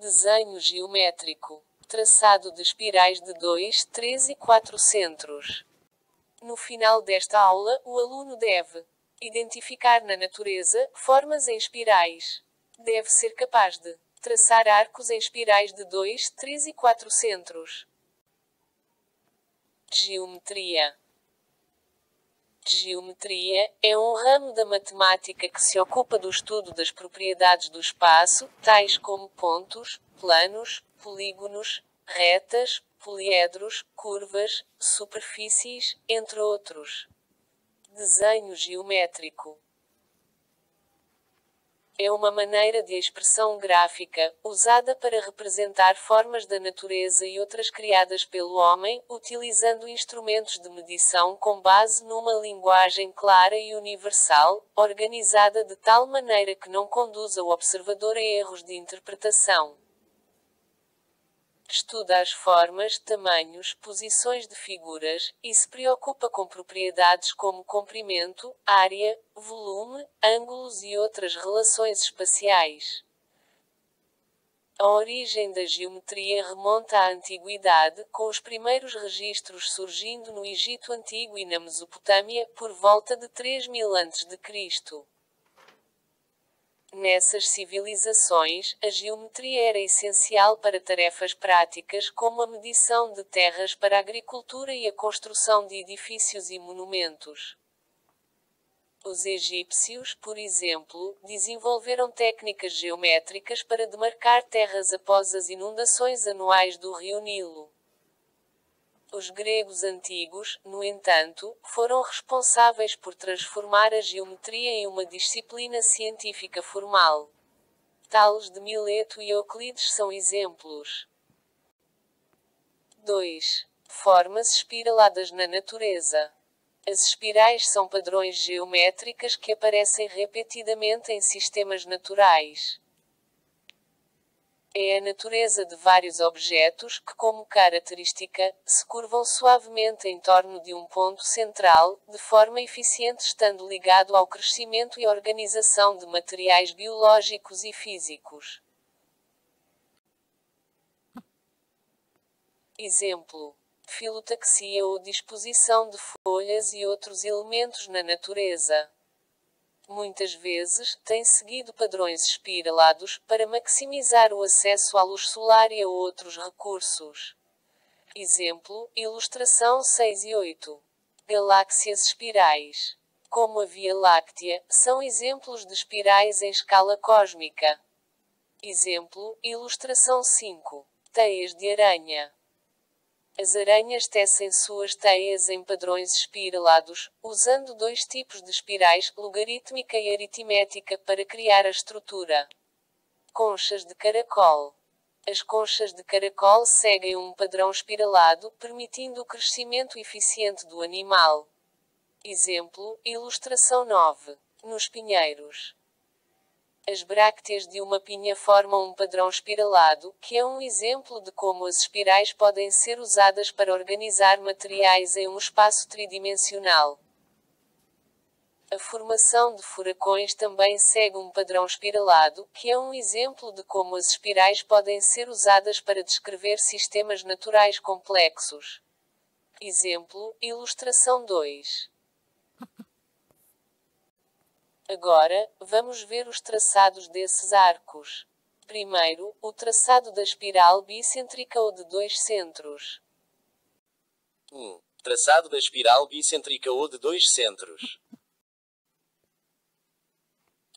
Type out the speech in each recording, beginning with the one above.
Desenho geométrico. Traçado de espirais de 2, 3 e 4 centros. No final desta aula, o aluno deve identificar na natureza formas em espirais. Deve ser capaz de traçar arcos em espirais de 2, 3 e 4 centros. Geometria. Geometria é um ramo da matemática que se ocupa do estudo das propriedades do espaço, tais como pontos, planos, polígonos, retas, poliedros, curvas, superfícies, entre outros. Desenho geométrico é uma maneira de expressão gráfica, usada para representar formas da natureza e outras criadas pelo homem, utilizando instrumentos de medição com base numa linguagem clara e universal, organizada de tal maneira que não conduza o observador a erros de interpretação. Estuda as formas, tamanhos, posições de figuras, e se preocupa com propriedades como comprimento, área, volume, ângulos e outras relações espaciais. A origem da geometria remonta à antiguidade, com os primeiros registros surgindo no Egito Antigo e na Mesopotâmia, por volta de 3000 a.C. Nessas civilizações, a geometria era essencial para tarefas práticas como a medição de terras para a agricultura e a construção de edifícios e monumentos. Os egípcios, por exemplo, desenvolveram técnicas geométricas para demarcar terras após as inundações anuais do rio Nilo. Os gregos antigos, no entanto, foram responsáveis por transformar a geometria em uma disciplina científica formal. Tales de Mileto e Euclides são exemplos. 2. Formas espiraladas na natureza. As espirais são padrões geométricas que aparecem repetidamente em sistemas naturais. É a natureza de vários objetos que, como característica, se curvam suavemente em torno de um ponto central, de forma eficiente estando ligado ao crescimento e organização de materiais biológicos e físicos. Exemplo: filotaxia ou disposição de folhas e outros elementos na natureza. Muitas vezes, tem seguido padrões espiralados, para maximizar o acesso à luz solar e a outros recursos. Exemplo, ilustração 6 e 8. Galáxias espirais. Como a Via Láctea, são exemplos de espirais em escala cósmica. Exemplo, ilustração 5. Teias de aranha. As aranhas tecem suas teias em padrões espiralados, usando dois tipos de espirais, logarítmica e aritmética, para criar a estrutura. Conchas de caracol. As conchas de caracol seguem um padrão espiralado, permitindo o crescimento eficiente do animal. Exemplo, ilustração 9. Nos pinheiros. As bracteas de uma pinha formam um padrão espiralado, que é um exemplo de como as espirais podem ser usadas para organizar materiais em um espaço tridimensional. A formação de furacões também segue um padrão espiralado, que é um exemplo de como as espirais podem ser usadas para descrever sistemas naturais complexos. Exemplo, ilustração 2. Agora, vamos ver os traçados desses arcos. Primeiro, o traçado da espiral bicêntrica ou de dois centros. 1. Traçado da espiral bicêntrica ou de dois centros.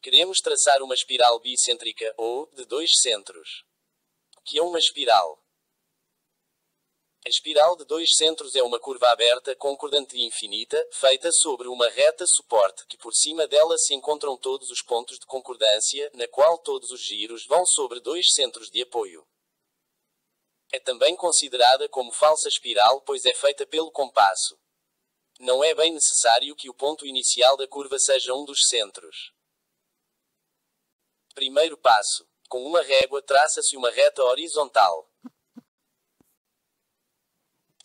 Queremos traçar uma espiral bicêntrica, ou, de dois centros. O que é uma espiral? A espiral de dois centros é uma curva aberta, concordante e infinita, feita sobre uma reta suporte, que por cima dela se encontram todos os pontos de concordância, na qual todos os giros vão sobre dois centros de apoio. É também considerada como falsa espiral, pois é feita pelo compasso. Não é bem necessário que o ponto inicial da curva seja um dos centros. Primeiro passo. Com uma régua traça-se uma reta horizontal.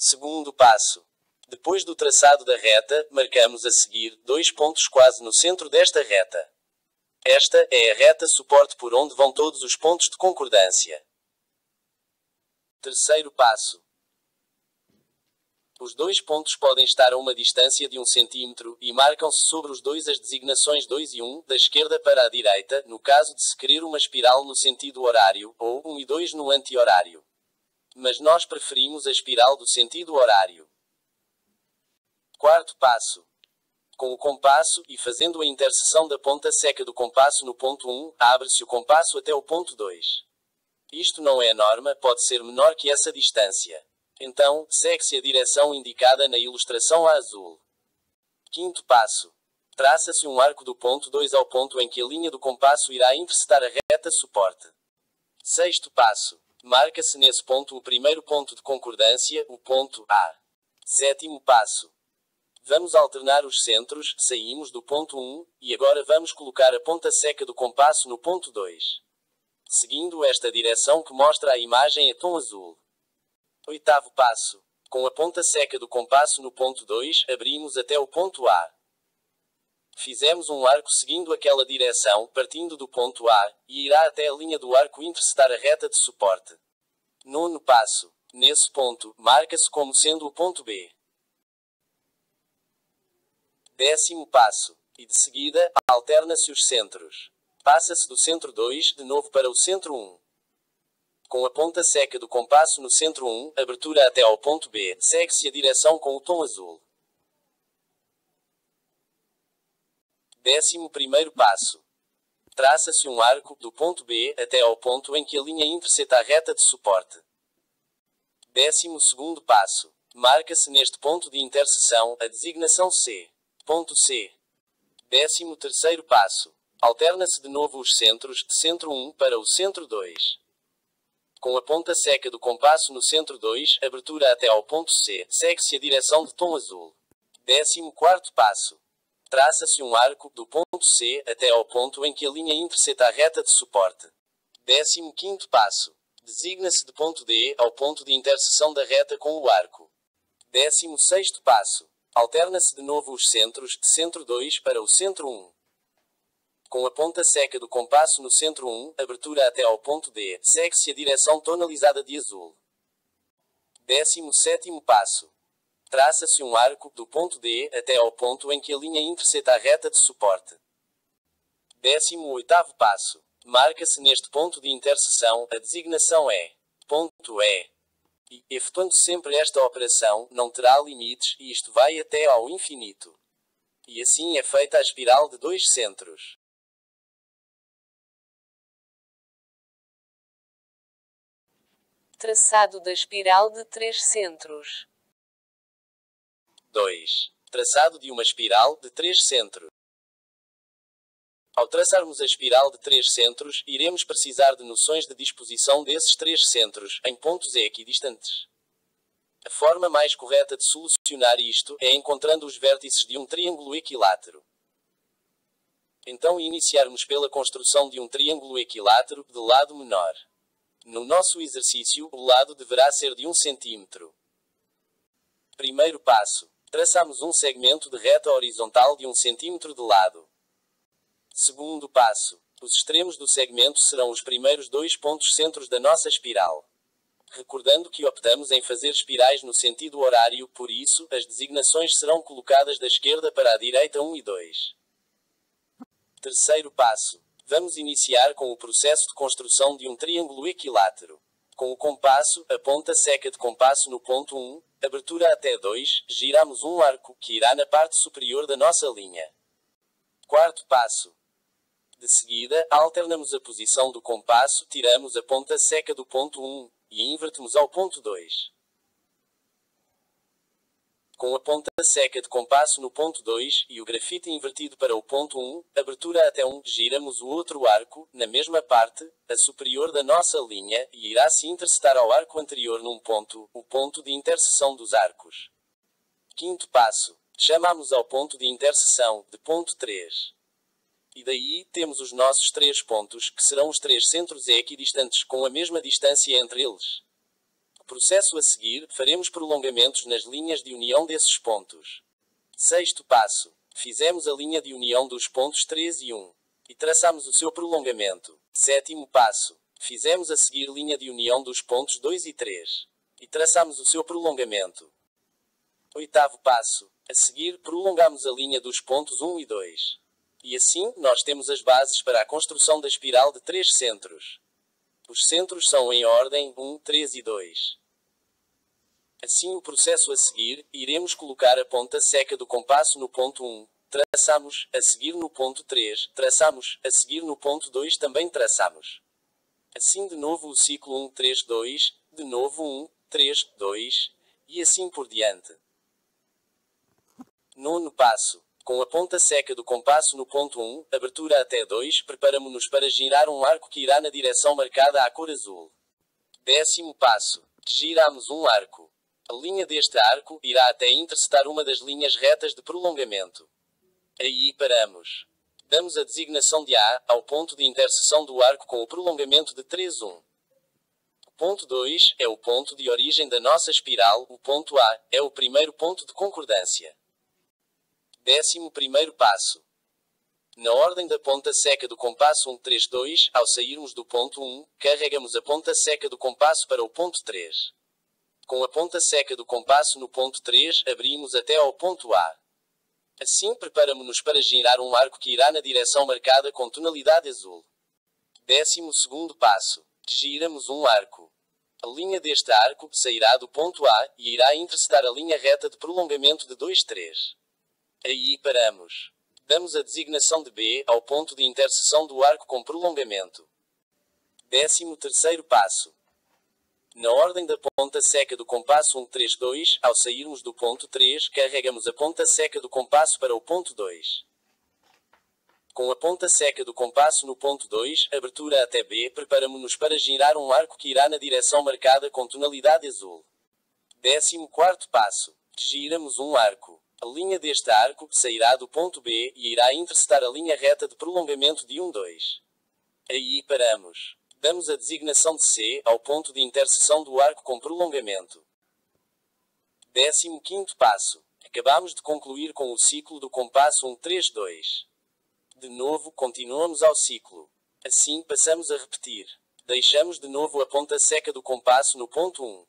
Segundo passo. Depois do traçado da reta, marcamos a seguir dois pontos quase no centro desta reta. Esta é a reta suporte por onde vão todos os pontos de concordância. Terceiro passo. Os dois pontos podem estar a uma distância de 1 cm, e marcam-se sobre os dois as designações 2 e 1, da esquerda para a direita, no caso de se querer uma espiral no sentido horário, ou 1 e 2 no anti-horário. Mas nós preferimos a espiral do sentido horário. Quarto passo. Com o compasso, e fazendo a interseção da ponta seca do compasso no ponto 1, abre-se o compasso até o ponto 2. Isto não é a norma, pode ser menor que essa distância. Então, segue-se a direção indicada na ilustração a azul. Quinto passo. Traça-se um arco do ponto 2 ao ponto em que a linha do compasso irá intersetar a reta suporte. Sexto passo. Marca-se nesse ponto o primeiro ponto de concordância, o ponto A. Sétimo passo. Vamos alternar os centros, saímos do ponto 1, e agora vamos colocar a ponta seca do compasso no ponto 2. Seguindo esta direção que mostra a imagem a tom azul. Oitavo passo. Com a ponta seca do compasso no ponto 2, abrimos até o ponto A. Fizemos um arco seguindo aquela direção, partindo do ponto A, e irá até a linha do arco intersetar a reta de suporte. Nono passo. Nesse ponto, marca-se como sendo o ponto B. Décimo passo. E de seguida, alterna-se os centros. Passa-se do centro 2, de novo para o centro 1. Com a ponta seca do compasso no centro 1, abertura até ao ponto B, segue-se a direção com o tom azul. 11º passo. Traça-se um arco, do ponto B, até ao ponto em que a linha interseta a reta de suporte. 12º passo. Marca-se neste ponto de interseção, a designação C. Ponto C. 13º passo. Alterna-se de novo os centros, de centro 1 para o centro 2. Com a ponta seca do compasso no centro 2, abertura até ao ponto C, segue-se a direção de tom azul. 14º passo. Traça-se um arco, do ponto C, até ao ponto em que a linha interseta a reta de suporte. 15º passo. Designa-se de ponto D ao ponto de interseção da reta com o arco. 16º passo. Alterna-se de novo os centros, de centro 2 para o centro 1. Com a ponta seca do compasso no centro 1, abertura até ao ponto D, segue-se a direção tonalizada de azul. 17º passo. Traça-se um arco, do ponto D, até ao ponto em que a linha interseta a reta de suporte. 18º passo. Marca-se neste ponto de interseção, a designação é ponto E. E, efetuando sempre esta operação, não terá limites, e isto vai até ao infinito. E assim é feita a espiral de dois centros. Traçado da espiral de 3 centros. 2. Traçado de uma espiral de 3 centros. Ao traçarmos a espiral de 3 centros, iremos precisar de noções de disposição desses 3 centros, em pontos equidistantes. A forma mais correta de solucionar isto é encontrando os vértices de um triângulo equilátero. Então iniciarmos pela construção de um triângulo equilátero, de lado menor. No nosso exercício, o lado deverá ser de 1 cm. Primeiro passo. Traçamos um segmento de reta horizontal de 1 cm de lado. Segundo passo. Os extremos do segmento serão os primeiros 2 pontos centros da nossa espiral. Recordando que optamos em fazer espirais no sentido horário, por isso, as designações serão colocadas da esquerda para a direita 1 e 2. Terceiro passo. Vamos iniciar com o processo de construção de um triângulo equilátero. Com o compasso, a ponta seca de compasso no ponto 1, abertura até 2, giramos um arco, que irá na parte superior da nossa linha. Quarto passo. De seguida, alternamos a posição do compasso, tiramos a ponta seca do ponto 1, e invertemos ao ponto 2. Com a ponta seca de compasso no ponto 2, e o grafite invertido para o ponto 1, abertura até 1, giramos o outro arco, na mesma parte, a superior da nossa linha, e irá se intersetar ao arco anterior num ponto, o ponto de interseção dos arcos. Quinto passo. Chamamos ao ponto de interseção, de ponto 3. E daí, temos os nossos 3 pontos, que serão os 3 centros equidistantes com a mesma distância entre eles. Processo a seguir, faremos prolongamentos nas linhas de união desses pontos. Sexto passo. Fizemos a linha de união dos pontos 3 e 1. E traçamos o seu prolongamento. Sétimo passo. Fizemos a seguir linha de união dos pontos 2 e 3. E traçamos o seu prolongamento. Oitavo passo. A seguir, prolongamos a linha dos pontos 1 e 2. E assim, nós temos as bases para a construção da espiral de 3 centros. Os centros são em ordem 1, 3 e 2. Assim, o processo a seguir, iremos colocar a ponta seca do compasso no ponto 1. Traçamos, a seguir no ponto 3, traçamos, a seguir no ponto 2 também traçamos. Assim de novo o ciclo 1, 3, 2, de novo 1, 3, 2, e assim por diante. Nono passo. Com a ponta seca do compasso no ponto 1, abertura até 2, preparamo-nos para girar um arco que irá na direção marcada à cor azul. Décimo passo. Giramos um arco. A linha deste arco irá até intersetar uma das linhas retas de prolongamento. Aí paramos. Damos a designação de A ao ponto de interseção do arco com o prolongamento de 3, 1. O ponto 2 é o ponto de origem da nossa espiral, o ponto A é o primeiro ponto de concordância. 11º passo. Na ordem da ponta seca do compasso 1, 3, 2, ao sairmos do ponto 1, carregamos a ponta seca do compasso para o ponto 3. Com a ponta seca do compasso no ponto 3, abrimos até ao ponto A. Assim, preparamo-nos para girar um arco que irá na direção marcada com tonalidade azul. 12º passo. Giramos um arco. A linha deste arco sairá do ponto A e irá intersetar a linha reta de prolongamento de 2, 3. Aí paramos. Damos a designação de B ao ponto de interseção do arco com prolongamento. 13º passo. Na ordem da ponta seca do compasso 1, 3, 2, ao sairmos do ponto 3, carregamos a ponta seca do compasso para o ponto 2. Com a ponta seca do compasso no ponto 2, abertura até B, preparamo-nos para girar um arco que irá na direção marcada com tonalidade azul. 14º passo. Giramos um arco. A linha deste arco sairá do ponto B e irá intersetar a linha reta de prolongamento de 1, 2. Aí paramos. Damos a designação de C ao ponto de interseção do arco com prolongamento. 15º passo. Acabamos de concluir com o ciclo do compasso 1, 3, 2. De novo, continuamos ao ciclo. Assim, passamos a repetir. Deixamos de novo a ponta seca do compasso no ponto 1.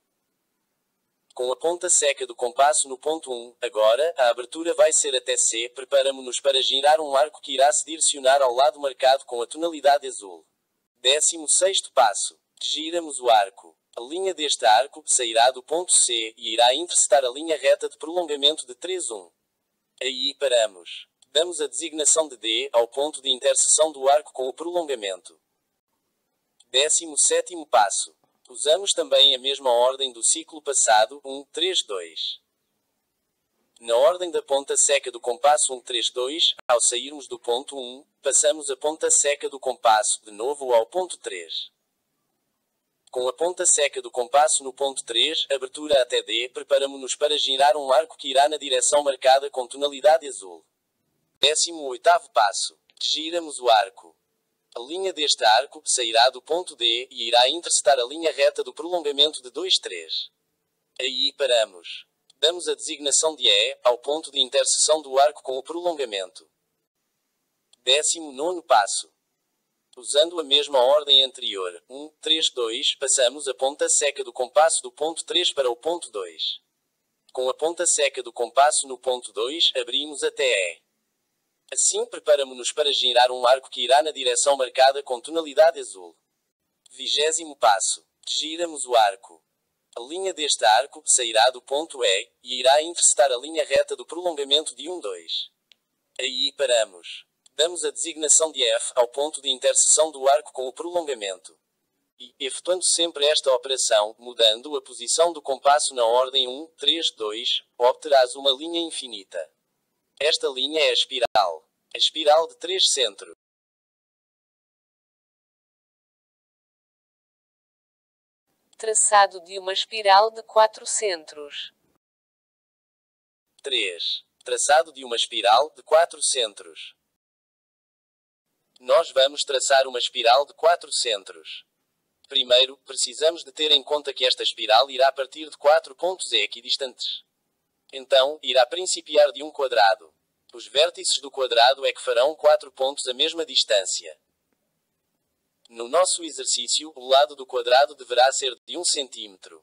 Com a ponta seca do compasso no ponto 1, agora, a abertura vai ser até C, preparamo-nos para girar um arco que irá se direcionar ao lado marcado com a tonalidade azul. 16º passo. Giramos o arco. A linha deste arco sairá do ponto C e irá intersetar a linha reta de prolongamento de 3, 1. Aí paramos. Damos a designação de D ao ponto de interseção do arco com o prolongamento. 17º passo. Usamos também a mesma ordem do ciclo passado, 1, 3, 2. Na ordem da ponta seca do compasso 1, 3, 2, ao sairmos do ponto 1, passamos a ponta seca do compasso de novo ao ponto 3. Com a ponta seca do compasso no ponto 3, abertura até D, preparamo-nos para girar um arco que irá na direção marcada com tonalidade azul. 18º passo. Giramos o arco. A linha deste arco sairá do ponto D e irá intersetar a linha reta do prolongamento de 2, 3. Aí paramos. Damos a designação de E ao ponto de interseção do arco com o prolongamento. 19º passo. Usando a mesma ordem anterior, 1, 3, 2, passamos a ponta seca do compasso do ponto 3 para o ponto 2. Com a ponta seca do compasso no ponto 2, abrimos até E. Assim, preparamo-nos para girar um arco que irá na direção marcada com tonalidade azul. 20º passo. Giramos o arco. A linha deste arco sairá do ponto E e irá intersetar a linha reta do prolongamento de 1, 2. Aí paramos. Damos a designação de F ao ponto de interseção do arco com o prolongamento. E, efetuando sempre esta operação, mudando a posição do compasso na ordem 1, 3, 2, obterás uma linha infinita. Esta linha é a espiral. A espiral de 3 centros. Traçado de uma espiral de 4 centros. 3. Traçado de uma espiral de 4 centros. Nós vamos traçar uma espiral de 4 centros. Primeiro, precisamos de ter em conta que esta espiral irá partir de 4 pontos equidistantes. Então, irá principiar de um quadrado. Os vértices do quadrado é que farão 4 pontos a mesma distância. No nosso exercício, o lado do quadrado deverá ser de 1 cm.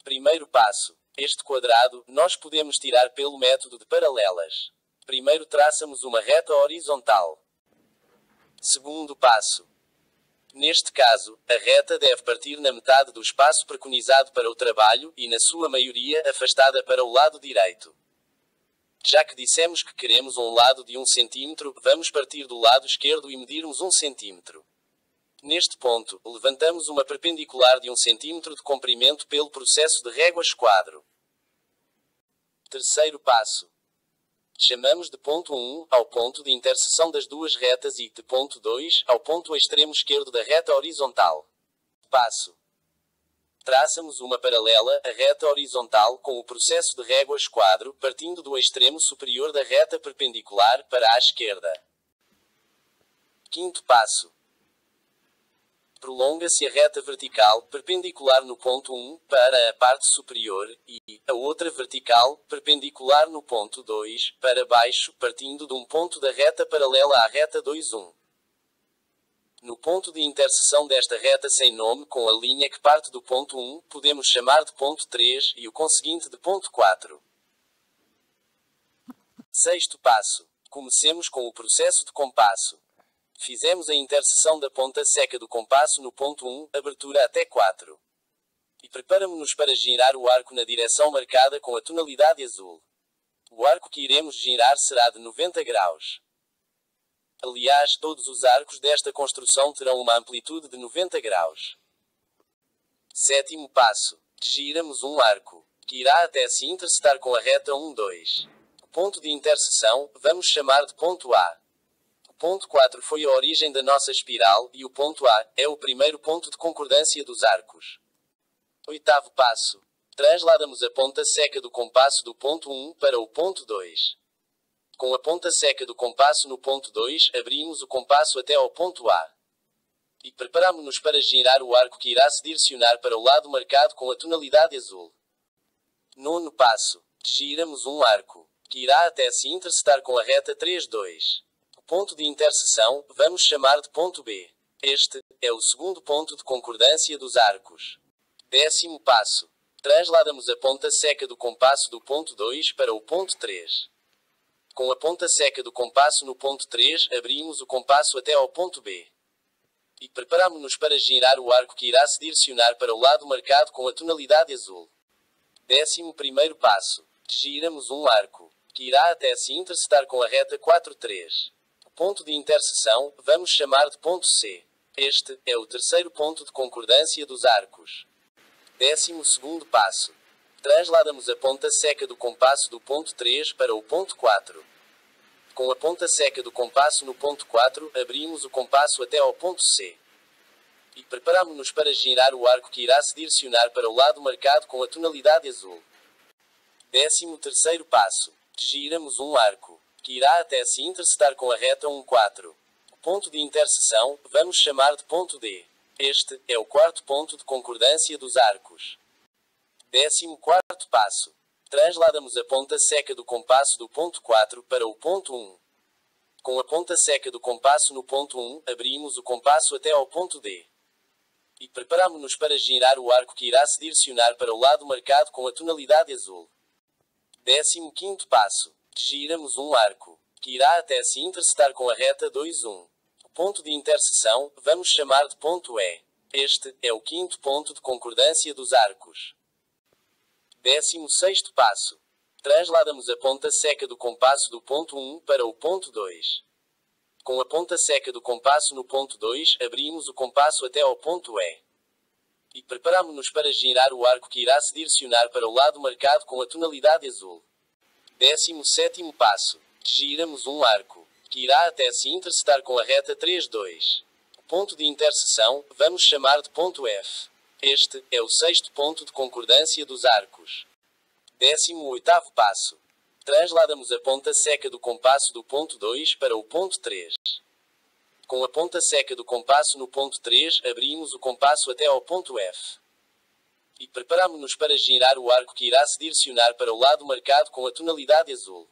Primeiro passo. Este quadrado, nós podemos tirar pelo método de paralelas. Primeiro traçamos uma reta horizontal. Segundo passo. Neste caso, a reta deve partir na metade do espaço preconizado para o trabalho e, na sua maioria, afastada para o lado direito. Já que dissemos que queremos um lado de 1 cm, vamos partir do lado esquerdo e medirmos 1 cm. Neste ponto, levantamos uma perpendicular de 1 cm de comprimento pelo processo de régua-esquadro. Terceiro passo. Chamamos de ponto 1 ao ponto de interseção das duas retas e de ponto 2 ao ponto extremo esquerdo da reta horizontal. Passo. Traçamos uma paralela à reta horizontal com o processo de régua-esquadro, partindo do extremo superior da reta perpendicular para a esquerda. Quinto passo. Prolonga-se a reta vertical, perpendicular no ponto 1, para a parte superior, e a outra vertical, perpendicular no ponto 2, para baixo, partindo de um ponto da reta paralela à reta 2,1. No ponto de interseção desta reta sem nome com a linha que parte do ponto 1, podemos chamar de ponto 3 e o conseguinte de ponto 4. Sexto passo. Comecemos com o processo de compasso. Fizemos a interseção da ponta seca do compasso no ponto 1, abertura até 4. E preparamo-nos para girar o arco na direção marcada com a tonalidade azul. O arco que iremos girar será de 90 graus. Aliás, todos os arcos desta construção terão uma amplitude de 90 graus. Sétimo passo. Giramos um arco, que irá até se intersetar com a reta 1, 2. O ponto de interseção, vamos chamar de ponto A. O ponto 4 foi a origem da nossa espiral, e o ponto A é o primeiro ponto de concordância dos arcos. Oitavo passo. Trasladamos a ponta seca do compasso do ponto 1 para o ponto 2. Com a ponta seca do compasso no ponto 2, abrimos o compasso até ao ponto A. E preparamo-nos para girar o arco que irá se direcionar para o lado marcado com a tonalidade azul. Nono passo. Giramos um arco, que irá até se intersetar com a reta 3, 2. O ponto de interseção, vamos chamar de ponto B. Este é o segundo ponto de concordância dos arcos. Décimo passo. Trasladamos a ponta seca do compasso do ponto 2 para o ponto 3. Com a ponta seca do compasso no ponto 3, abrimos o compasso até ao ponto B. E preparamo-nos para girar o arco que irá se direcionar para o lado marcado com a tonalidade azul. 11º passo. Giramos um arco, que irá até se intersetar com a reta 4, 3. O ponto de interseção, vamos chamar de ponto C. Este é o terceiro ponto de concordância dos arcos. 12º passo. Trasladamos a ponta seca do compasso do ponto 3 para o ponto 4. Com a ponta seca do compasso no ponto 4, abrimos o compasso até ao ponto C. E preparamo-nos para girar o arco que irá se direcionar para o lado marcado com a tonalidade azul. 13º passo. Giramos um arco, que irá até se intersetar com a reta 1, 4. O ponto de interseção, vamos chamar de ponto D. Este é o quarto ponto de concordância dos arcos. 14º passo. Trasladamos a ponta seca do compasso do ponto 4 para o ponto 1. Com a ponta seca do compasso no ponto 1, abrimos o compasso até ao ponto D. E preparamo-nos para girar o arco que irá se direcionar para o lado marcado com a tonalidade azul. 15º passo. Giramos um arco, que irá até se intersetar com a reta 2, 1. O ponto de interseção, vamos chamar de ponto E. Este é o quinto ponto de concordância dos arcos. 16º passo. Trasladamos a ponta seca do compasso do ponto 1 para o ponto 2. Com a ponta seca do compasso no ponto 2, abrimos o compasso até ao ponto E. E preparamo-nos para girar o arco que irá se direcionar para o lado marcado com a tonalidade azul. 17º passo. Giramos um arco, que irá até se intersetar com a reta 3, 2. O ponto de interseção, vamos chamar de ponto F. Este é o sexto ponto de concordância dos arcos. 18º passo. Trasladamos a ponta seca do compasso do ponto 2 para o ponto 3. Com a ponta seca do compasso no ponto 3, abrimos o compasso até ao ponto F. E preparamo-nos para girar o arco que irá se direcionar para o lado marcado com a tonalidade azul.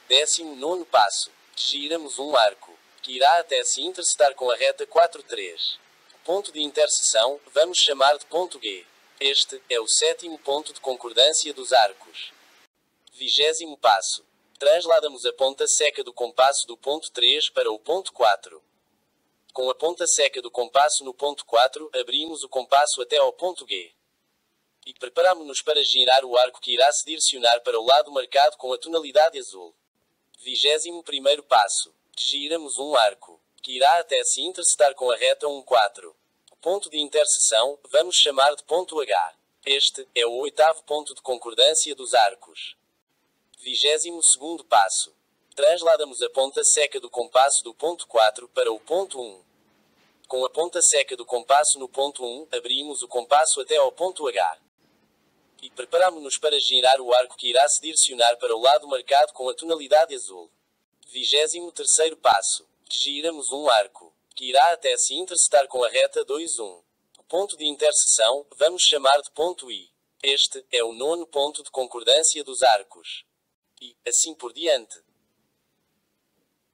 19º passo. Giramos um arco, que irá até se intersetar com a reta 4,3. O ponto de interseção, vamos chamar de ponto G. Este é o sétimo ponto de concordância dos arcos. 20º passo. Transladamos a ponta seca do compasso do ponto 3 para o ponto 4. Com a ponta seca do compasso no ponto 4, abrimos o compasso até ao ponto G. E preparamos-nos para girar o arco que irá se direcionar para o lado marcado com a tonalidade azul. 21º passo. Giramos um arco, que irá até se intersetar com a reta 1,4. O ponto de interseção, vamos chamar de ponto H. Este é o oitavo ponto de concordância dos arcos. 22º passo. Transladamos a ponta seca do compasso do ponto 4 para o ponto 1. Com a ponta seca do compasso no ponto 1, abrimos o compasso até ao ponto H. E preparamos-nos para girar o arco que irá se direcionar para o lado marcado com a tonalidade azul. 23º passo. Giramos um arco, que irá até se intersetar com a reta 2,1. O ponto de interseção, vamos chamar de ponto I. Este é o nono ponto de concordância dos arcos. E, assim por diante.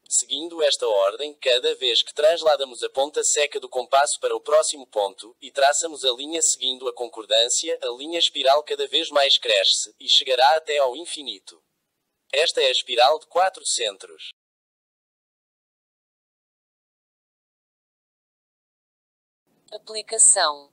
Seguindo esta ordem, cada vez que transladamos a ponta seca do compasso para o próximo ponto, e traçamos a linha seguindo a concordância, a linha espiral cada vez mais cresce, e chegará até ao infinito. Esta é a espiral de 4 centros. Aplicação.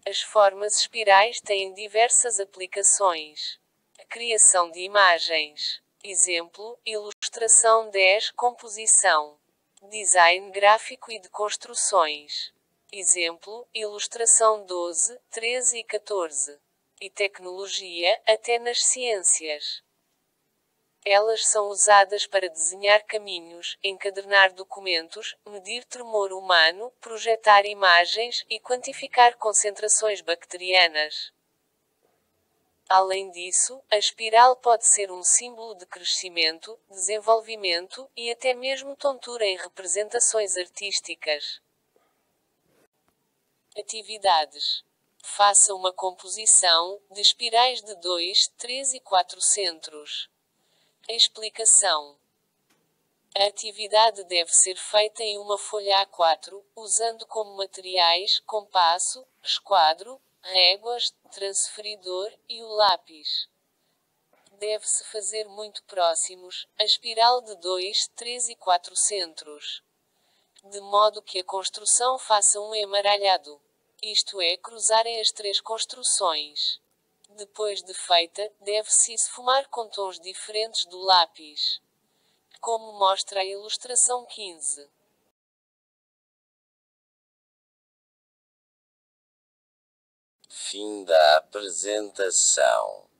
As formas espirais têm diversas aplicações. A criação de imagens. Exemplo, ilustração 10, composição. Design gráfico e de construções. Exemplo, ilustração 12, 13 e 14. E tecnologia, até nas ciências. Elas são usadas para desenhar caminhos, encadernar documentos, medir tremor humano, projetar imagens e quantificar concentrações bacterianas. Além disso, a espiral pode ser um símbolo de crescimento, desenvolvimento e até mesmo tontura em representações artísticas. Atividades. Faça uma composição de espirais de 2, 3 e 4 centros. Explicação. A atividade deve ser feita em uma folha A4, usando como materiais compasso, esquadro, réguas, transferidor e o lápis. Deve-se fazer muito próximos, a espiral de 2, 3 e 4 centros. De modo que a construção faça um emaralhado. Isto é, cruzarem as 3 construções. Depois de feita, deve-se esfumar com tons diferentes do lápis. Como mostra a ilustração 15. Fim da apresentação.